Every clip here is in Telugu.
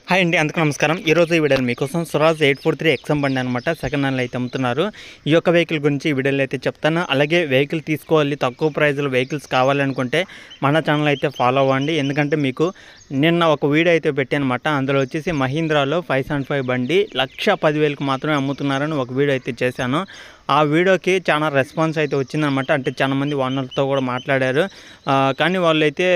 హాయ్ అండి, అందరికీ నమస్కారం. ఈరోజు ఈ వీడియోలో మీకోసం స్వరాజ్ 843 ఎక్సమ్ బండి అనమాట సెకండ్ హ్యాండ్లో అయితే అమ్ముతున్నారు. ఈ యొక్క వెహికల్ గురించి ఈ వీడియోలో అయితే చెప్తాను. అలాగే వెహికల్ తీసుకోవాలి, తక్కువ ప్రైజ్లో వెహికల్స్ కావాలనుకుంటే మన ఛానల్ అయితే ఫాలో అవ్వండి. ఎందుకంటే మీకు నిన్న ఒక వీడియో అయితే పెట్టానమాట. అందులో వచ్చేసి మహీంద్రాలో 575 బండి 1,10,000కి మాత్రమే అమ్ముతున్నారని ఒక వీడియో అయితే చేశాను. ఆ వీడియోకి చాలా రెస్పాన్స్ అయితే వచ్చిందనమాట. అంటే చాలా మంది ఓనర్లతో కూడా మాట్లాడారు. కానీ వాళ్ళైతే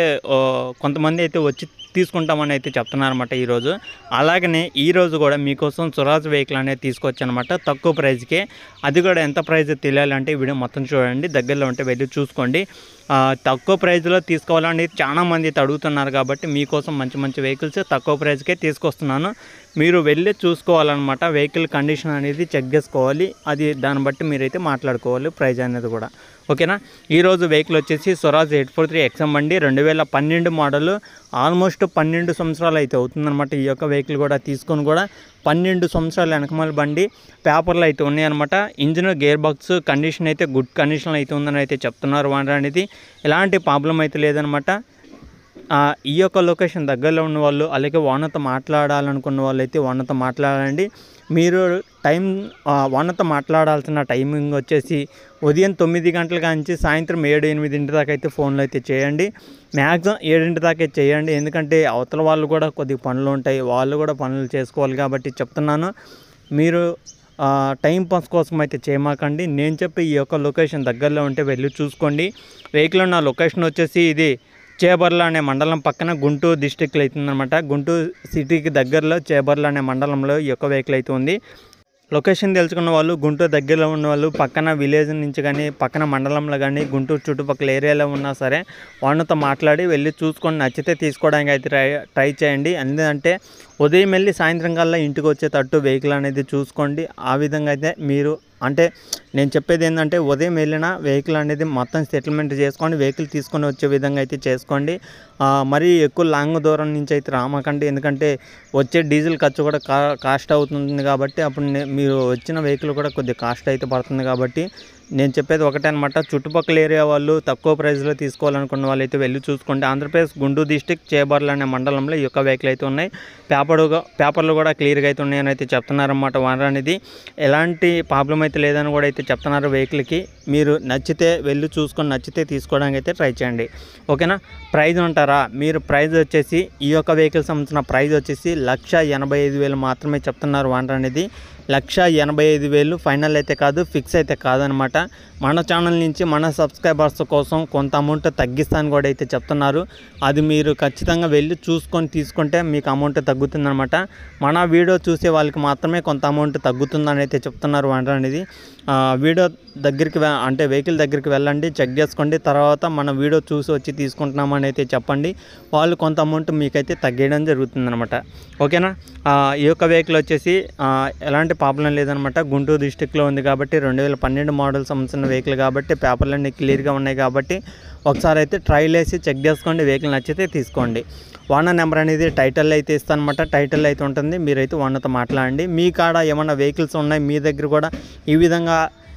కొంతమంది అయితే వచ్చి తీసుకుంటామని అయితే చెప్తున్నారన్నమాట ఈరోజు. అలాగనే ఈరోజు కూడా మీకోసం స్వరాజ్ వెహికల్ అనేది తీసుకొచ్చానమాట తక్కువ ప్రైస్కే. అది కూడా ఎంత ప్రైస్ తెలియాలంటే ఈ వీడియో మొత్తం చూడండి, దగ్గరలో ఉంటే వెళ్ళి చూసుకోండి. తక్కువ ప్రైస్లో తీసుకోవాలని చాలామంది అయితే అడుగుతున్నారు కాబట్టి మీకోసం మంచి మంచి వెహికల్స్ తక్కువ ప్రైస్కే తీసుకొస్తున్నాను. మీరు వెళ్ళి చూసుకోవాలన్నమాట. వెహికల్ కండిషన్ అనేది చెక్ చేసుకోవాలి. అది దాన్ని బట్టి మీరైతే మాట్లాడుకోవాలి ప్రైస్ అనేది కూడా. ఓకేనా. ఈరోజు వెహికల్ వచ్చేసి స్వరాజ్ 843 ఎక్సమ్ బండి 2012 మోడల్. ఆల్మోస్ట్ 12 సంవత్సరాలు అయితే అవుతుందన్నమాట. ఈ యొక్క వెహికల్ కూడా తీసుకొని కూడా 12 సంవత్సరాలు వెనకమాల బండి. పేపర్లు అయితే ఉన్నాయన్నమాట. ఇంజిన్ గేర్ బాక్స్ కండిషన్ అయితే గుడ్ కండిషన్లో అయితే ఉందని అయితే చెప్తున్నారు. వాటర్ అనేది ఎలాంటి ప్రాబ్లం అయితే లేదనమాట. ఈ యొక్క లొకేషన్ దగ్గరలో ఉన్న వాళ్ళు, అలాగే ఓనర్తో మాట్లాడాలనుకున్న వాళ్ళు అయితే ఓనర్తో మాట్లాడండి. మీరు ఓనర్తో మాట్లాడాల్సిన టైమింగ్ వచ్చేసి ఉదయం 9 గంటల నుంచి సాయంత్రం 7-8 దాకా అయితే ఫోన్లో అయితే చేయండి. మ్యాక్సిమం 7 దాకా చేయండి. ఎందుకంటే అవతల వాళ్ళు కూడా కొద్దిగా పనులు ఉంటాయి, వాళ్ళు కూడా పనులు చేసుకోవాలి కాబట్టి చెప్తున్నాను. మీరు టైం పాస్ కోసం అయితే చేయమాకండి. నేను చెప్పి ఈ యొక్క లొకేషన్ దగ్గరలో ఉంటే వెళ్ళి చూసుకోండి. వెహికల్ ఉన్న లొకేషన్ వచ్చేసి ఇది చేబర్ల అనే మండలం పక్కన గుంటూరు డిస్టిక్లో అవుతుందన్నమాట. గుంటూరు సిటీకి దగ్గరలో చేబర్ల అనే మండలంలో ఈ యొక్క వెహికల్ అయితే ఉంది. లొకేషన్ తెలుసుకున్న వాళ్ళు, గుంటూరు దగ్గరలో ఉన్న వాళ్ళు, పక్కన విలేజ్ నుంచి కానీ పక్కన మండలంలో కానీ గుంటూరు చుట్టుపక్కల ఏరియాలో ఉన్నా సరే వాళ్ళతో మాట్లాడి వెళ్ళి చూసుకొని నచ్చితే తీసుకోవడానికి అయితే ట్రై చేయండి. ఎందుకంటే ఉదయం వెళ్ళి సాయంత్రం కల్లా ఇంటికి వచ్చేటట్టు వెహికల్ అనేది చూసుకోండి. ఆ విధంగా అయితే మీరు అంటే నేను చెప్పేది ఏంటంటే ఉదయం వెళ్ళిన వెహికల్ అనేది మొత్తం సెటిల్మెంట్ చేసుకొని వెహికల్ తీసుకొని వచ్చే విధంగా అయితే చేసుకోండి. మరీ ఎక్కువ లాంగ్ దూరం నుంచి అయితే రామకండి. ఎందుకంటే వచ్చే డీజిల్ ఖర్చు కూడా కాస్ట్ అవుతుంది కాబట్టి అప్పుడు మీరు వచ్చిన వెహికల్ కూడా కొద్దిగా కాస్ట్ అయితే పడుతుంది. కాబట్టి నేను చెప్పేది ఒకటే అనమాట. చుట్టుపక్కల ఏరియా వాళ్ళు తక్కువ ప్రైస్లో తీసుకోవాలనుకున్న వాళ్ళు అయితే వెళ్ళి చూసుకోండి. ఆంధ్రప్రదేశ్ గుంటూరు డిస్టిక్ చేబర్ల అనే మండలంలో ఈ యొక్క వెహికల్ అయితే ఉన్నాయి. పేపర్లు కూడా క్లియర్గా అయితే ఉన్నాయని అయితే చెప్తున్నారన్నమాట. వానర్ అనేది ఎలాంటి ప్రాబ్లం అయితే లేదని కూడా అయితే చెప్తున్నారు వెహికల్కి. మీరు నచ్చితే వెళ్ళి చూసుకొని నచ్చితే తీసుకోవడానికి అయితే ట్రై చేయండి. ఓకేనా. ప్రైజ్ ఉంటారా, మీరు ప్రైజ్ వచ్చేసి ఈ యొక్క వెహికల్ సంబంధించిన ప్రైజ్ వచ్చేసి 1,85,000 మాత్రమే చెప్తున్నారు. వానర్ అనేది 1,85,000 ఫైనల్ అయితే కాదు, ఫిక్స్ అయితే కాదనమాట. మన ఛానల్ నుంచి మన సబ్స్క్రైబర్స్ కోసం కొంత అమౌంట్ తగ్గిస్తాను కూడా అయితే చెప్తున్నారు. అది మీరు ఖచ్చితంగా వెళ్ళి చూసుకొని తీసుకుంటే మీకు అమౌంట్ తగ్గుతుందనమాట. మన వీడియో చూసే వాళ్ళకి మాత్రమే కొంత అమౌంట్ తగ్గుతుందని అయితే చెప్తున్నారు. వానర్ అనేది వీడియో దగ్గరికి అంటే వెహికల్ దగ్గరికి వెళ్ళండి, చెక్ చేసుకోండి. తర్వాత మన వీడియో చూసి వచ్చి తీసుకుంటున్నామని అయితే చెప్పండి. వాళ్ళు కొంత అమౌంట్ మీకైతే తగ్గేయడం జరుగుతుందనమాట. ఓకేనా. ఈ యొక్క వెహికల్ వచ్చేసి ఎలాంటి ప్రాబ్లం లేదనమాట. గుంటూరు డిస్టిక్లో ఉంది కాబట్టి 2012 మోడల్ సంబంధించిన వెహికల్ కాబట్టి పేపర్లన్నీ క్లియర్గా ఉన్నాయి కాబట్టి ఒకసారి అయితే ట్రైల్ వేసి చెక్ చేసుకోండి. వెహికల్ నచ్చితే తీసుకోండి. ఓనర్ నెంబర్ అనేది టైటిల్ అయితే ఇస్తానమాట. టైటిల్ అయితే ఉంటుంది, మీరైతే ఓనర్తో మాట్లాడండి. మీ కాడ ఏమన్నా వెహికల్స్ ఉన్నాయి, మీ దగ్గర కూడా ఈ విధంగా